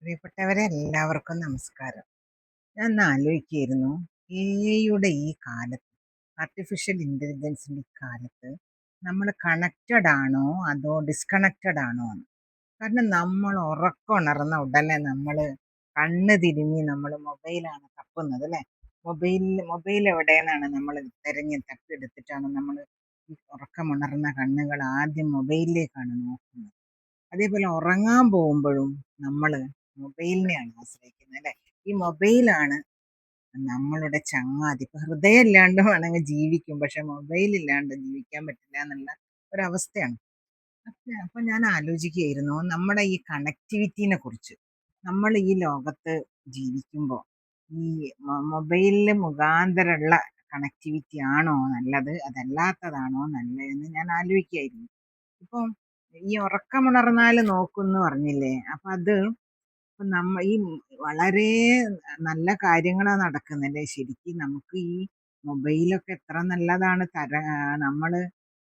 പ്രിയപ്പെട്ടവരെ എല്ലാവർക്കും നമസ്കാരം. ഞാൻ ഒന്ന് ആലോചിക്കുകയായിരുന്നു, എഐയുടെ ഈ കാലത്ത്, ആർട്ടിഫിഷ്യൽ ഇന്റലിജൻസിന്റെ ഈ കാലത്ത് നമ്മൾ കണക്റ്റഡ് ആണോ അതോ ഡിസ്കണക്റ്റഡ് ആണോ എന്ന്. കാരണം നമ്മൾ ഉറക്കമുണർന്ന ഉടനെ നമ്മൾ കണ്ണ് തിരിഞ്ഞ് നമ്മൾ മൊബൈലാണ് തപ്പുന്നത് അല്ലേ. മൊബൈൽ എവിടെയെന്നാണ് നമ്മൾ തിരഞ്ഞ് തപ്പിയെടുത്തിട്ടാണ് നമ്മൾ ഈ ഉറക്കമുണർന്ന കണ്ണുകൾ ആദ്യം മൊബൈലിലേക്കാണ് നോക്കുന്നത്. അതേപോലെ ഉറങ്ങാൻ പോകുമ്പോഴും നമ്മള് മൊബൈലിനെയാണ് ആശ്രയിക്കുന്നത് അല്ലെ. ഈ മൊബൈലാണ് നമ്മളുടെ ചങ്ങാതി. ഇപ്പൊ ഹൃദയം ഇല്ലാണ്ട് വേണമെങ്കിൽ ജീവിക്കും, പക്ഷെ മൊബൈൽ ഇല്ലാണ്ട് ജീവിക്കാൻ പറ്റില്ല എന്നുള്ള ഒരവസ്ഥയാണ്. അപ്പൊ ഞാൻ ആലോചിക്കുകയായിരുന്നു നമ്മുടെ ഈ കണക്ടിവിറ്റിനെ കുറിച്ച്. നമ്മൾ ഈ ലോകത്ത് ജീവിക്കുമ്പോൾ ഈ മൊബൈലില് മുഖാന്തരമുള്ള കണക്ടിവിറ്റി ആണോ നല്ലത്, അതല്ലാത്തതാണോ നല്ലതെന്ന് ഞാൻ ആലോചിക്കുകയായിരുന്നു. ഇപ്പം ഈ ഉറക്കമുണർന്നാല് നോക്കുംന്ന് പറഞ്ഞില്ലേ? അപ്പൊ അത് ഇപ്പൊ ഈ വളരെ നല്ല കാര്യങ്ങളാ നടക്കുന്നല്ലേ. ശരിക്കും നമുക്ക് ഈ മൊബൈലൊക്കെ എത്ര നല്ലതാണ്. നമ്മള്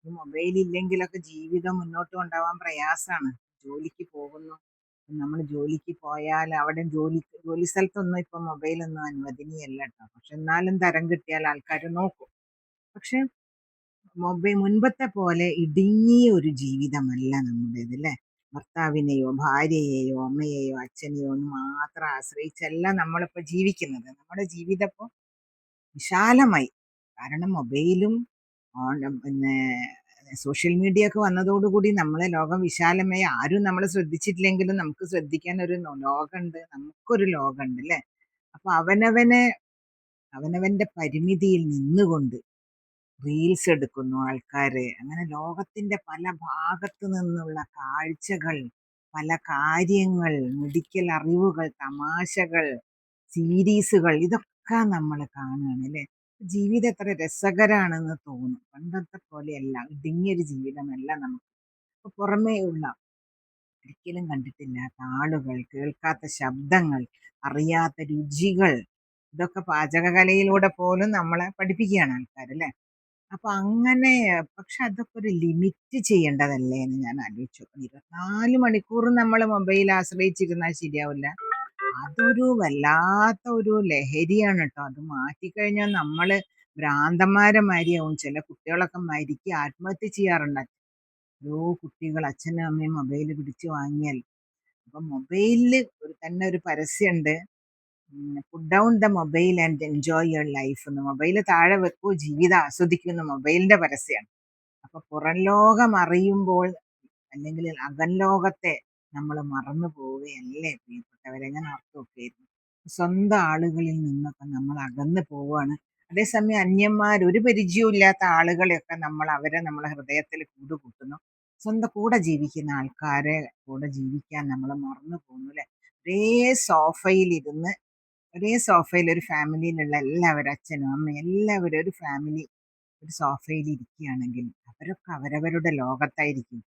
ഈ മൊബൈൽ ഇല്ലെങ്കിലൊക്കെ ജീവിതം മുന്നോട്ട് കൊണ്ടുപോകാൻ പ്രയാസാണ്. ജോലിക്ക് പോകുന്നു. നമ്മൾ ജോലിക്ക് പോയാൽ അവിടെ ജോലി സ്ഥലത്തൊന്നും ഇപ്പൊ മൊബൈലൊന്നും അനുവദനീയമല്ല ട്ടോ. പക്ഷെ എന്നാലും തരം കിട്ടിയാൽ ആൾക്കാര് നോക്കും. പക്ഷെ മുൻപത്തെ പോലെ ഇടുങ്ങിയ ഒരു ജീവിതമല്ല നമ്മുടേത് ല്ലേ. ഭർത്താവിനെയോ ഭാര്യയെയോ അമ്മയെയോ അച്ഛനെയോ ഒന്നും മാത്രം ആശ്രയിച്ചല്ല നമ്മളിപ്പോ ജീവിക്കുന്നത്. നമ്മുടെ ജീവിതം ഇപ്പൊ വിശാലമായി. കാരണം മൊബൈലും പിന്നെ സോഷ്യൽ മീഡിയ ഒക്കെ വന്നതോടുകൂടി നമ്മളെ ലോകം വിശാലമായി. ആരും നമ്മളെ ശ്രദ്ധിച്ചിട്ടില്ലെങ്കിലും നമുക്ക് ശ്രദ്ധിക്കാൻ ഒരു ലോകമുണ്ട്, നമുക്കൊരു ലോകമുണ്ട് ല്ലേ. അപ്പൊ അവനവന്റെ പരിമിതിയിൽ നിന്നുകൊണ്ട് റീൽസ് എടുക്കുന്നു ആൾക്കാര്. അങ്ങനെ ലോകത്തിന്റെ പല ഭാഗത്തു നിന്നുള്ള കാഴ്ചകൾ, പല കാര്യങ്ങൾ, മെഡിക്കൽ അറിവുകൾ, തമാശകൾ, സീരീസുകൾ, ഇതൊക്കെ നമ്മൾ കാണുകയാണ് അല്ലെ. ജീവിതം എത്ര രസകരാണെന്ന് തോന്നും. പണ്ടത്തെ പോലെയല്ല, ഇടുങ്ങിയൊരു ജീവിതമല്ല നമുക്ക്. ഇപ്പൊ പുറമേയുള്ള ഒരിക്കലും കണ്ടിട്ടില്ലാത്ത ആളുകൾ, കേൾക്കാത്ത ശബ്ദങ്ങൾ, അറിയാത്ത രുചികൾ, ഇതൊക്കെ പാചകകലയിലൂടെ പോലും നമ്മളെ പഠിപ്പിക്കുകയാണ് ആൾക്കാർ അല്ലെ. അപ്പൊ അങ്ങനെ, പക്ഷെ അതൊക്കെ ഒരു ലിമിറ്റ് ചെയ്യേണ്ടതല്ലേ എന്ന് ഞാൻ ആലോചിച്ചു. 24 മണിക്കൂറും നമ്മൾ മൊബൈൽ ആശ്രയിച്ചിരുന്നാൽ ശരിയാവില്ല. അതൊരു വല്ലാത്ത ഒരു ലഹരിയാണ് കേട്ടോ. അത് മാറ്റിക്കഴിഞ്ഞാൽ നമ്മള് ഭ്രാന്തന്മാരെ മാതിരിയാവും. ചില കുട്ടികളൊക്കെ മരിക്കുക, ആത്മഹത്യ ചെയ്യാറുണ്ട്. ഓരോ കുട്ടികൾ അച്ഛനും അമ്മയും മൊബൈൽ പിടിച്ചു വാങ്ങിയാൽ. അപ്പൊ മൊബൈലില് ഒരു പരസ്യമുണ്ട്, put down the mobile and enjoy your life എന്ന്. മൊബൈൽ താഴെ വെക്കൂ, ജീവിതം ആസ്വദിക്കുന്ന മൊബൈലിന്റെ പരസ്യമാണ്. അപ്പൊ പുറം ലോകം അറിയുമ്പോൾ അല്ലെങ്കിൽ അകൽ ലോകത്തെ നമ്മൾ മറന്നു പോവുകയല്ലേ പ്രിയപ്പെട്ടവരെ. ഞാൻ ഓർത്തു നോക്കിയിരുന്നു, സ്വന്തം ആളുകളിൽ നിന്നൊക്കെ നമ്മൾ അകന്നു പോവുകയാണ്. അതേസമയം ഒരു പരിചയവും ഇല്ലാത്ത ആളുകളെയൊക്കെ അവരെ നമ്മളെ ഹൃദയത്തിൽ കൂടുകൂട്ടുന്നു. സ്വന്തം കൂടെ ജീവിക്കുന്ന ആൾക്കാരെ കൂടെ ജീവിക്കാൻ നമ്മൾ മറന്നു പോകുന്നു അല്ലെ. ഒരേ സോഫയിൽ ഒരു ഫാമിലിയിലുള്ള എല്ലാവരും, അച്ഛനും അമ്മയും എല്ലാവരും, ഒരു ഫാമിലി ഒരു സോഫയിൽ ഇരിക്കുകയാണെങ്കിൽ അവരൊക്കെ അവരവരുടെ ലോകത്തായിരിക്കും.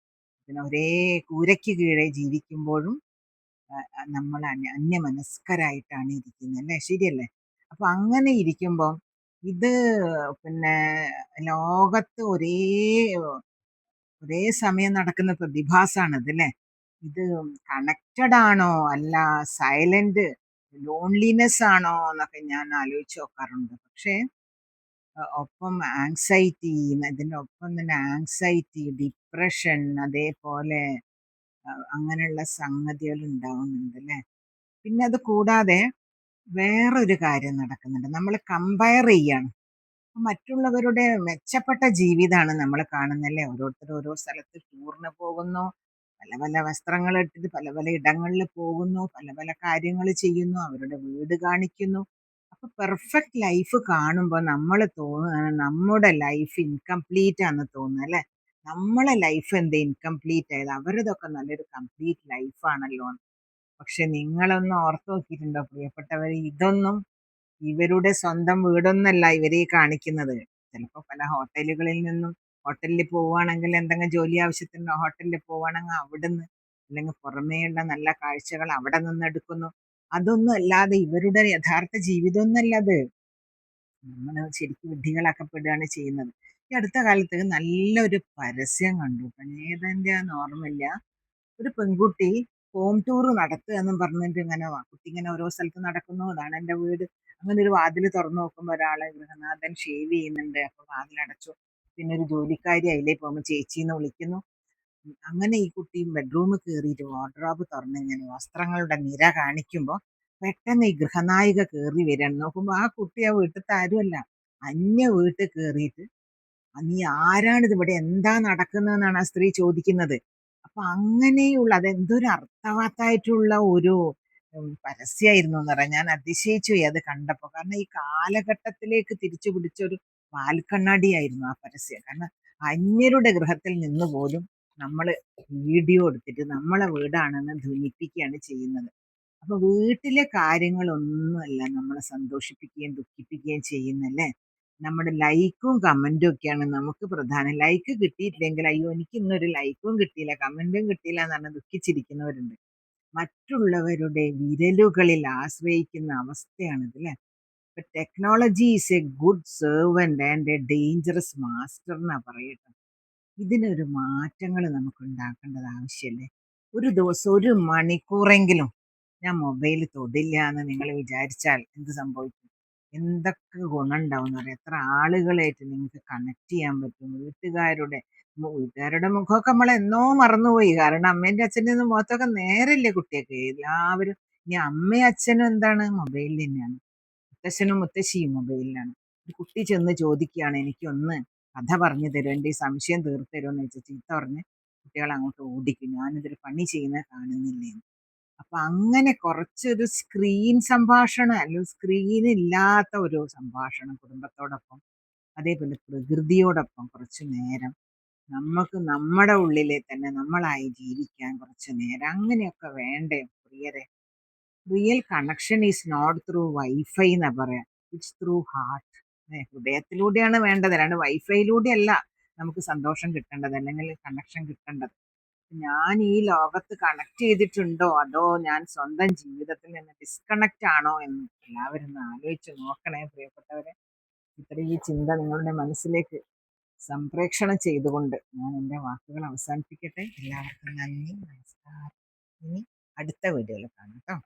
പിന്നെ ഒരേ കൂരയ്ക്ക് കീഴെ ജീവിക്കുമ്പോഴും നമ്മൾ അന്യമനസ്കരായിട്ടാണ് ഇരിക്കുന്നത് അല്ലേ. ശരിയല്ലേ. അപ്പൊ അങ്ങനെ ഇരിക്കുമ്പോൾ ഇത് പിന്നെ ലോകത്ത് ഒരേ സമയം നടക്കുന്ന പ്രതിഭാസാണിത് അല്ലേ. ഇത് കണക്റ്റഡ് ആണോ അല്ല സൈലന്റ് ലോൺലിനെസ് ആണോ എന്നൊക്കെ ഞാൻ ആലോചിച്ച് നോക്കാറുണ്ട്. പക്ഷേ ഒപ്പം ഇതിന്റെ ഒപ്പം തന്നെ ആങ്സൈറ്റി, ഡിപ്രഷൻ, അതേപോലെ അങ്ങനെയുള്ള സംഗതികൾ ഉണ്ടാവുന്നുണ്ട് അല്ലേ. പിന്നെ അത് കൂടാതെ വേറൊരു കാര്യം നടക്കുന്നുണ്ട്, നമ്മൾ കമ്പയർ ചെയ്യാണ്. മറ്റുള്ളവരുടെ മെച്ചപ്പെട്ട ജീവിതമാണ് നമ്മൾ കാണുന്നല്ലേ. ഓരോരുത്തർ ഓരോ സ്ഥലത്ത് ടൂറിന് പോകുന്നു, പല പല വസ്ത്രങ്ങൾ ഇട്ടിട്ട് പല പല ഇടങ്ങളിൽ പോകുന്നു, പല പല കാര്യങ്ങൾ ചെയ്യുന്നു, അവരുടെ വീട് കാണിക്കുന്നു. അപ്പൊ പെർഫെക്റ്റ് ലൈഫ് കാണുമ്പോൾ നമ്മൾ തോന്നുകയാണ് നമ്മുടെ ലൈഫ് ഇൻകംപ്ലീറ്റ് ആണെന്ന് തോന്നുന്നു അല്ലെ. നമ്മളെ ലൈഫ് എന്ത് ഇൻകംപ്ലീറ്റ് ആയത്, അവരതൊക്കെ നല്ലൊരു കംപ്ലീറ്റ് ലൈഫാണല്ലോ. പക്ഷെ നിങ്ങളൊന്ന് ഓർത്ത് നോക്കിയിട്ടുണ്ടോ പ്രിയപ്പെട്ടവർ, ഇതൊന്നും ഇവരുടെ സ്വന്തം വീടൊന്നല്ല ഇവരെ കാണിക്കുന്നത്. ചിലപ്പോൾ പല ഹോട്ടലിൽ പോവുകയാണെങ്കിൽ, എന്തെങ്കിലും ജോലി ആവശ്യത്തിന് ഹോട്ടലിൽ പോവുകയാണെങ്കിൽ അവിടുന്ന്, അല്ലെങ്കിൽ പുറമേയുള്ള നല്ല കാഴ്ചകൾ അവിടെ നിന്ന് എടുക്കുന്നു. അതൊന്നും അല്ലാതെ ഇവരുടെ യഥാർത്ഥ ജീവിതമൊന്നല്ല അത്. നമ്മൾ ശരിക്കും വിഡ്ഢികളാക്കപ്പെടുകയാണ് ചെയ്യുന്നത്. ഈ അടുത്ത കാലത്ത് നല്ലൊരു പരസ്യം കണ്ടു, ഏതെന്റെയാന്ന് ഓർമ്മയില്ല. ഒരു പെൺകുട്ടി ഹോം ടൂർ നടത്തുക എന്നും പറഞ്ഞിട്ട് ഇങ്ങനെ കുട്ടി ഇങ്ങനെ ഓരോ സ്ഥലത്ത് നടക്കുന്നു. അതാണ് എൻ്റെ വീട്. അങ്ങനെ ഒരു വാതിൽ തുറന്നു നോക്കുമ്പോൾ ഒരാളെ ഗൃഹനാഥൻ ഷേവ് ചെയ്യുന്നുണ്ട്. അപ്പൊ വാതിലടച്ചു. പിന്നെ ഒരു ജോലിക്കാരി അതിലേ പോകുമ്പോൾ ചേച്ചീന്ന് വിളിക്കുന്നു. അങ്ങനെ ഈ കുട്ടി ബെഡ്റൂമിൽ കയറിയിട്ട് വാർഡ്രോബ് തുറന്ന് ഇങ്ങനെ വസ്ത്രങ്ങളുടെ നിര കാണിക്കുമ്പോൾ പെട്ടെന്ന് ഈ ഗൃഹനായിക കയറി വരികയാണ്. നോക്കുമ്പോ ആ കുട്ടി ആ വീട്ടിലത്തെ ആരുമല്ല, അന്യ വീട്ടിൽ കയറിയിട്ട് നീ ആരാണിത്, ഇവിടെ എന്താ നടക്കുന്നതെന്നാണ് ആ സ്ത്രീ ചോദിക്കുന്നത്. അപ്പൊ അങ്ങനെയുള്ള അതെന്തൊരു അർത്ഥവത്തായിട്ടുള്ള ഒരു പരസ്യമായിരുന്നു എന്ന് പറയാം. ഞാൻ അതിശയിച്ചു പോയി അത് കണ്ടപ്പോ. കാരണം ഈ കാലഘട്ടത്തിലേക്ക് തിരിച്ചു പിടിച്ച ഒരു വാൽക്കണ്ണാടിയായിരുന്നു ആ പരസ്യം. കാരണം അന്യരുടെ ഗൃഹത്തിൽ നിന്ന് പോലും നമ്മൾ വീഡിയോ എടുത്തിട്ട് നമ്മളെ വീടാണെന്ന് ധ്വനിപ്പിക്കുകയാണ് ചെയ്യുന്നത്. അപ്പൊ വീട്ടിലെ കാര്യങ്ങളൊന്നുമല്ല നമ്മളെ സന്തോഷിപ്പിക്കുകയും ദുഃഖിപ്പിക്കുകയും ചെയ്യുന്നല്ലേ. നമ്മുടെ ലൈക്കും കമന്റും ഒക്കെയാണ് നമുക്ക് പ്രധാനം. ലൈക്ക് കിട്ടിയിട്ടില്ലെങ്കിൽ അയ്യോ എനിക്ക് ഇന്നൊരു ലൈക്കും കിട്ടിയില്ല കമന്റും കിട്ടിയില്ല എന്ന് പറഞ്ഞ് ദുഃഖിച്ചിരിക്കുന്നവരുണ്ട്. മറ്റുള്ളവരുടെ വിരലുകളിൽ ആശ്രയിക്കുന്ന അവസ്ഥയാണിത് അല്ലേ. Technology is A good servant and A dangerous master എന്നാ പറയട്ടെ. ഇതിനൊരു മാറ്റങ്ങൾ നമുക്ക് ഉണ്ടാക്കേണ്ടത് ആവശ്യമല്ലേ. ഒരു ദിവസം ഒരു മണിക്കൂറെങ്കിലും ഞാൻ മൊബൈൽ തൊടില്ല എന്ന് നിങ്ങൾ വിചാരിച്ചാൽ എന്ത് സംഭവിക്കും? എന്തൊക്കെ ഗുണം ഉണ്ടാവും എന്നറിയാം. എത്ര ആളുകളായിട്ട് നിങ്ങൾക്ക് കണക്ട് ചെയ്യാൻ പറ്റും. വീട്ടുകാരുടെ മുഖമൊക്കെ നമ്മൾ എന്നോ മറന്നുപോയി. കാരണം അമ്മേന്റെ അച്ഛൻ്റെ ഒന്നും മുഖത്തൊക്കെ നേരല്ലേ കുട്ടിയൊക്കെ. എല്ലാവരും ഇനി അമ്മയും അച്ഛനും എന്താണ് മൊബൈലിൽ തന്നെയാണ്. മുത്തശ്ശനും മുത്തശ്ശിയും മൊബൈലിലാണ്. ഒരു കുട്ടി ചെന്ന് ചോദിക്കുകയാണ് എനിക്കൊന്ന് കഥ പറഞ്ഞു തരുമോ, എൻ്റെ ഈ സംശയം തീർത്തു തരുമോ എന്ന് വെച്ചാൽ ചീത്ത പറഞ്ഞ് കുട്ടികൾ അങ്ങോട്ട് ഓടിക്കും. ഞാനിതൊരു പണി ചെയ്യുന്നത് കാണുന്നില്ലേ. അപ്പൊ അങ്ങനെ കുറച്ചൊരു സ്ക്രീൻ സംഭാഷണം അല്ലെങ്കിൽ സ്ക്രീൻ ഇല്ലാത്ത ഒരു സംഭാഷണം കുടുംബത്തോടൊപ്പം അതേപോലെ പ്രകൃതിയോടൊപ്പം കുറച്ചു നേരം നമുക്ക് നമ്മുടെ ഉള്ളിലെ തന്നെ നമ്മളായി ജീവിക്കാൻ കുറച്ചു നേരം അങ്ങനെയൊക്കെ വേണ്ടേ പ്രിയരെ. Real connection is not through wifi എന്നാ പറയാ, ഇറ്റ്സ് ത്രൂ ഹാർട്ട്. ഹൃദയത്തിലൂടെയാണ് വേണ്ടത്, അല്ലാണ്ട് വൈഫൈയിലൂടെ അല്ല നമുക്ക് സന്തോഷം കിട്ടേണ്ടത് അല്ലെങ്കിൽ കണക്ഷൻ കിട്ടേണ്ടത്. ഞാൻ ഈ ലോകത്ത് കണക്ട് ചെയ്തിട്ടുണ്ടോ അതോ ഞാൻ സ്വന്തം ജീവിതത്തിൽ നിന്ന് ഡിസ്കണക്റ്റ് ആണോ എന്ന് എല്ലാവരും ഒന്ന് ആലോചിച്ച് നോക്കണേ പ്രിയപ്പെട്ടവരെ. ഇത്രയും ചിന്ത നിങ്ങളുടെ മനസ്സിലേക്ക് സംപ്രേക്ഷണം ചെയ്തുകൊണ്ട് ഞാൻ എൻ്റെ വാക്കുകൾ അവസാനിപ്പിക്കട്ടെ. എല്ലാവർക്കും നന്ദി, നമസ്കാരം. ഇനി അടുത്ത വീഡിയോയിൽ കാണാം കേട്ടോ.